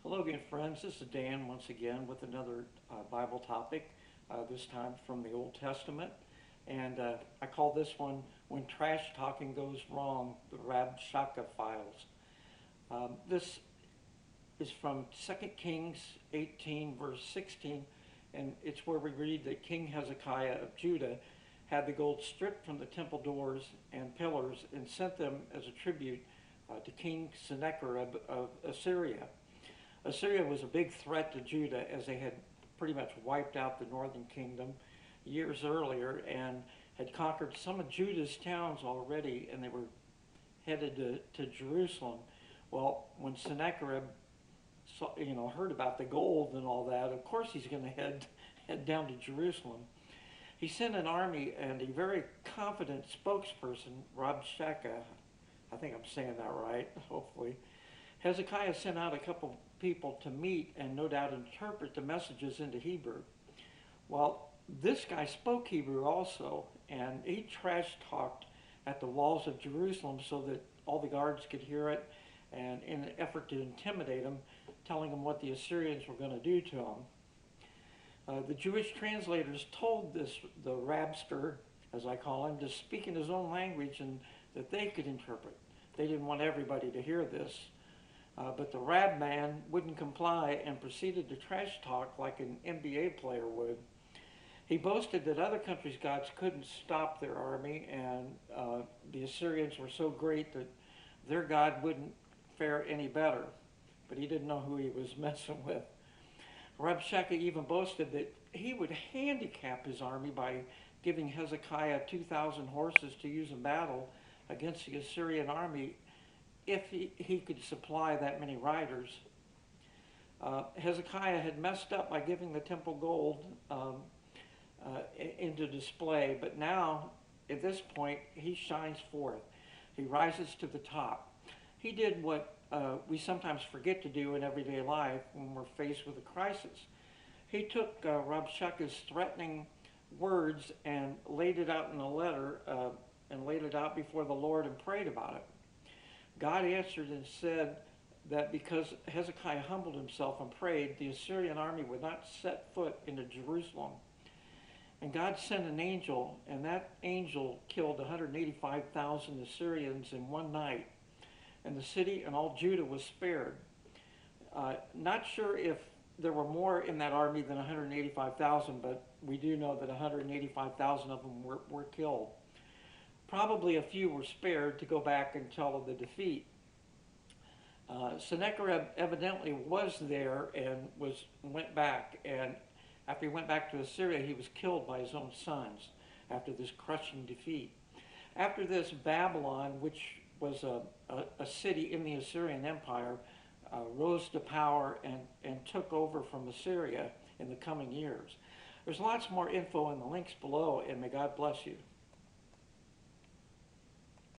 Hello again, friends. This is Dan once again with another Bible topic, this time from the Old Testament. And I call this one, When Trash Talking Goes Wrong, the Rabshakeh Files. This is from 2 Kings 18, verse 16, and it's where we read that King Hezekiah of Judah had the gold stripped from the temple doors and pillars and sent them as a tribute to King Sennacherib of Assyria. Assyria was a big threat to Judah as they had pretty much wiped out the northern kingdom years earlier and had conquered some of Judah's towns already, and they were headed to Jerusalem. Well, when Sennacherib heard about the gold and all that, of course he's going to head down to Jerusalem. He sent an army and a very confident spokesperson, Rabshakeh. I think I'm saying that right, hopefully. Hezekiah sent out a couple people to meet and no doubt interpret the messages into Hebrew. Well, this guy spoke Hebrew also, and he trash talked at the walls of Jerusalem so that all the guards could hear it, and in an effort to intimidate them, telling them what the Assyrians were going to do to them. The Jewish translators told the Rabster, as I call him, to speak in his own language and that they could interpret. They didn't want everybody to hear this. But the Rab man wouldn't comply and proceeded to trash talk like an NBA player would. He boasted that other countries' gods couldn't stop their army, and the Assyrians were so great that their God wouldn't fare any better. But he didn't know who he was messing with. Rabshakeh even boasted that he would handicap his army by giving Hezekiah 2,000 horses to use in battle against the Assyrian army if he could supply that many riders. Hezekiah had messed up by giving the temple gold into display, but now, at this point, he shines forth. He rises to the top. He did what we sometimes forget to do in everyday life when we're faced with a crisis. He took Rabshakeh's threatening words and laid it out in a letter and laid it out before the Lord and prayed about it. God answered and said that because Hezekiah humbled himself and prayed, the Assyrian army would not set foot into Jerusalem. And God sent an angel, and that angel killed 185,000 Assyrians in one night. And the city and all Judah was spared. Not sure if there were more in that army than 185,000, but we do know that 185,000 of them were killed. Probably a few were spared to go back and tell of the defeat. Sennacherib evidently was there and went back, and after he went back to Assyria, he was killed by his own sons after this crushing defeat. After this, Babylon, which was a city in the Assyrian Empire, rose to power and took over from Assyria in the coming years. There's lots more info in the links below, and may God bless you.